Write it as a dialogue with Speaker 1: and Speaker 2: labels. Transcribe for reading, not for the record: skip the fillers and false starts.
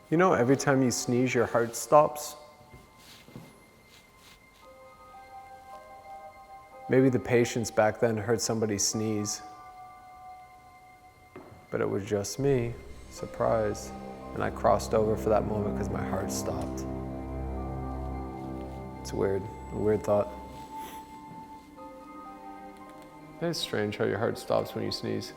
Speaker 1: You know, every time you sneeze, your heart stops. Maybe the patients back then heard somebody sneeze, but it was just me, surprise. And I crossed over for that moment because my heart stopped. It's weird, a weird thought. It's strange how your heart stops when you sneeze.